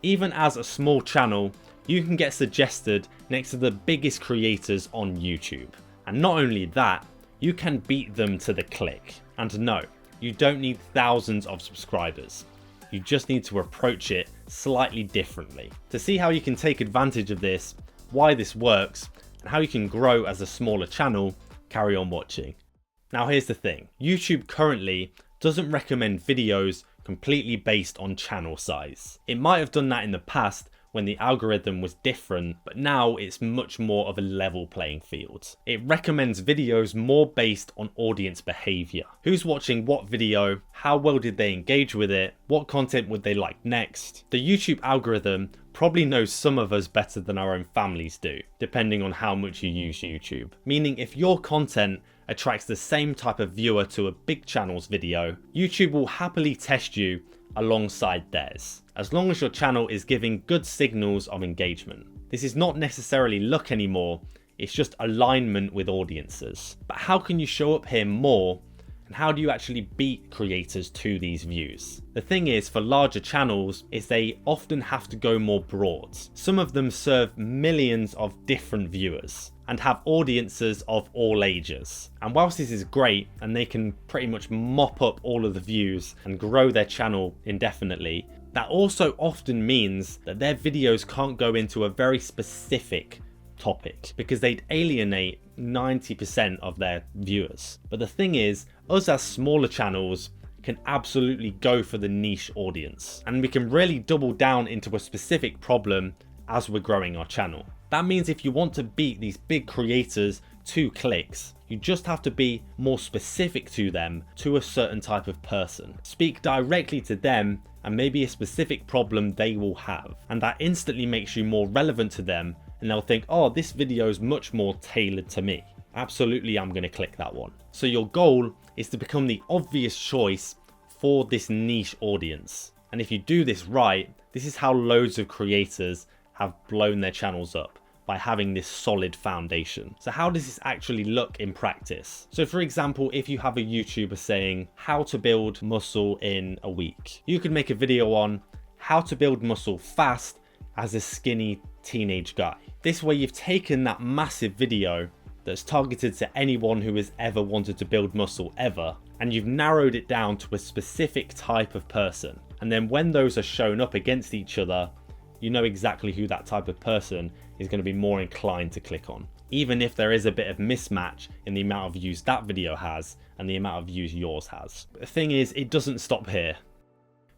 Even as a small channel, you can get suggested next to the biggest creators on YouTube. And not only that, you can beat them to the click. And no, you don't need thousands of subscribers. You just need to approach it slightly differently. To see how you can take advantage of this, why this works, and how you can grow as a smaller channel, carry on watching. Now here's the thing, YouTube currently doesn't recommend videos completely based on channel size. It might have done that in the past when the algorithm was different, but now it's much more of a level playing field. It recommends videos more based on audience behavior. Who's watching what video? How well did they engage with it? What content would they like next? The YouTube algorithm probably knows some of us better than our own families do, depending on how much you use YouTube. Meaning if your content attracts the same type of viewer to a big channel's video, YouTube will happily test you alongside theirs, as long as your channel is giving good signals of engagement. This is not necessarily luck anymore, it's just alignment with audiences. But how can you show up here more, and how do you actually beat creators to these views? The thing is, for larger channels, is they often have to go more broad. Some of them serve millions of different viewers and have audiences of all ages. And whilst this is great and they can pretty much mop up all of the views and grow their channel indefinitely, that also often means that their videos can't go into a very specific topic because they'd alienate 90% of their viewers. But the thing is, us as smaller channels can absolutely go for the niche audience, and we can really double down into a specific problem as we're growing our channel. That means if you want to beat these big creators to clicks, you just have to be more specific to them, to a certain type of person. Speak directly to them and maybe a specific problem they will have, and that instantly makes you more relevant to them, and they'll think, oh, this video is much more tailored to me. Absolutely, I'm going to click that one. So your goal is to become the obvious choice for this niche audience. And if you do this right, this is how loads of creators have blown their channels up, by having this solid foundation. So how does this actually look in practice? So for example, if you have a YouTuber saying how to build muscle in a week, you could make a video on how to build muscle fast as a skinny teenage guy. This way you've taken that massive video that's targeted to anyone who has ever wanted to build muscle ever, and you've narrowed it down to a specific type of person. And then when those are shown up against each other, you know exactly who that type of person is going to be more inclined to click on, even if there is a bit of mismatch in the amount of views that video has and the amount of views yours has. But the thing is, it doesn't stop here,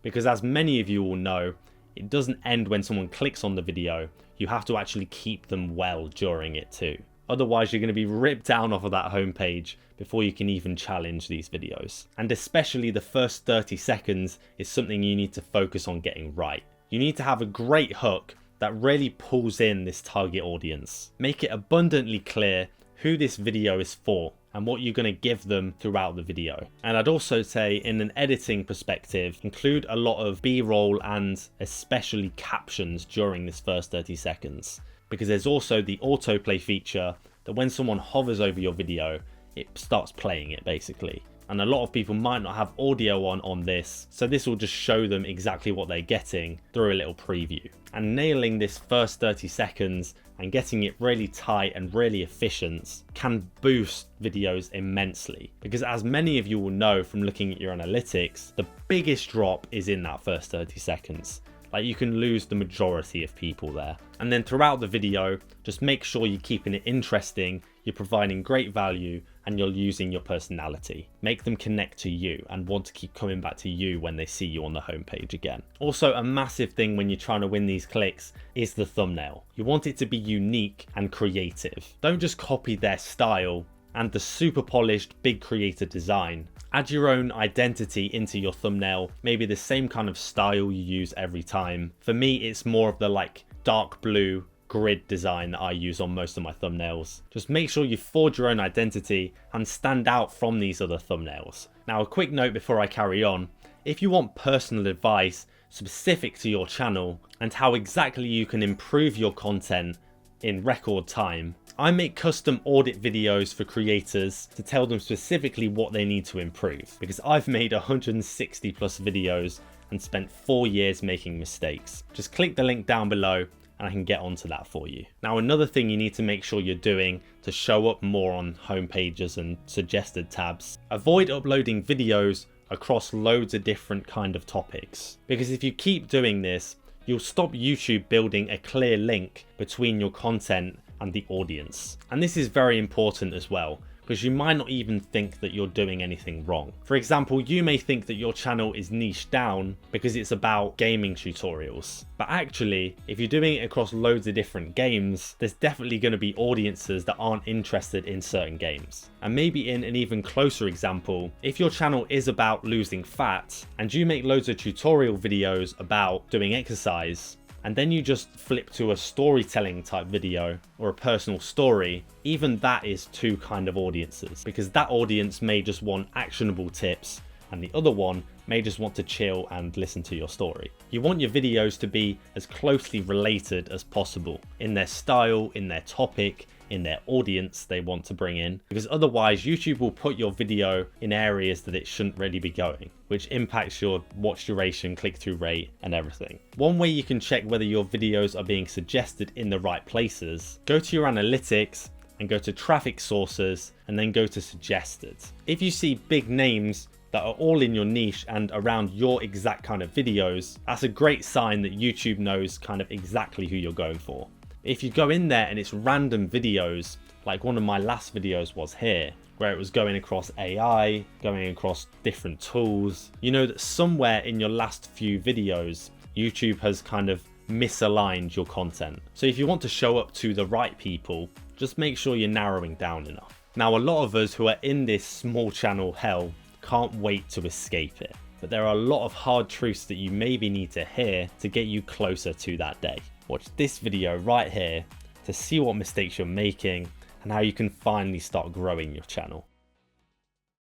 because as many of you will know, it doesn't end when someone clicks on the video. You have to actually keep them well during it too. Otherwise, you're going to be ripped down off of that homepage before you can even challenge these videos. And especially the first 30 seconds is something you need to focus on getting right. You need to have a great hook that really pulls in this target audience. Make it abundantly clear who this video is for and what you're going to give them throughout the video. And I'd also say, in an editing perspective, include a lot of B-roll and especially captions during this first 30 seconds. Because there's also the autoplay feature that when someone hovers over your video, it starts playing it basically. And a lot of people might not have audio on this, so this will just show them exactly what they're getting through a little preview. And nailing this first 30 seconds and getting it really tight and really efficient can boost videos immensely. Because as many of you will know from looking at your analytics, the biggest drop is in that first 30 seconds. Like, you can lose the majority of people there. And then throughout the video, just make sure you're keeping it interesting, you're providing great value, and you're using your personality. Make them connect to you and want to keep coming back to you when they see you on the homepage again. Also, a massive thing when you're trying to win these clicks is the thumbnail. You want it to be unique and creative. Don't just copy their style and the super polished big creator design. Add your own identity into your thumbnail, maybe the same kind of style you use every time. For me, it's more of the like dark blue grid design that I use on most of my thumbnails. Just make sure you forge your own identity and stand out from these other thumbnails. Now, a quick note before I carry on. If you want personal advice specific to your channel and how exactly you can improve your content in record time, I make custom audit videos for creators to tell them specifically what they need to improve, because I've made 160 plus videos and spent 4 years making mistakes. Just click the link down below and I can get onto that for you. Now, another thing you need to make sure you're doing to show up more on home pages and suggested tabs, avoid uploading videos across loads of different kind of topics. Because if you keep doing this, you'll stop YouTube building a clear link between your content and the audience. And this is very important as well, because you might not even think that you're doing anything wrong. For example, you may think that your channel is niched down because it's about gaming tutorials. But actually, if you're doing it across loads of different games, there's definitely going to be audiences that aren't interested in certain games. And maybe in an even closer example, if your channel is about losing fat and you make loads of tutorial videos about doing exercise, and then you just flip to a storytelling type video or a personal story, even that is two kind of audiences, because that audience may just want actionable tips and the other one may just want to chill and listen to your story. You want your videos to be as closely related as possible in their style, in their topic, in their audience they want to bring in, because otherwise YouTube will put your video in areas that it shouldn't really be going, which impacts your watch duration, click-through rate and everything. One way you can check whether your videos are being suggested in the right places, go to your analytics and go to traffic sources and then go to suggested. If you see big names that are all in your niche and around your exact kind of videos, that's a great sign that YouTube knows kind of exactly who you're going for. If you go in there and it's random videos, like one of my last videos was here, where it was going across AI, going across different tools, you know that somewhere in your last few videos, YouTube has kind of misaligned your content. So if you want to show up to the right people, just make sure you're narrowing down enough. Now, a lot of us who are in this small channel hell can't wait to escape it, but there are a lot of hard truths that you maybe need to hear to get you closer to that day. Watch this video right here to see what mistakes you're making and how you can finally start growing your channel.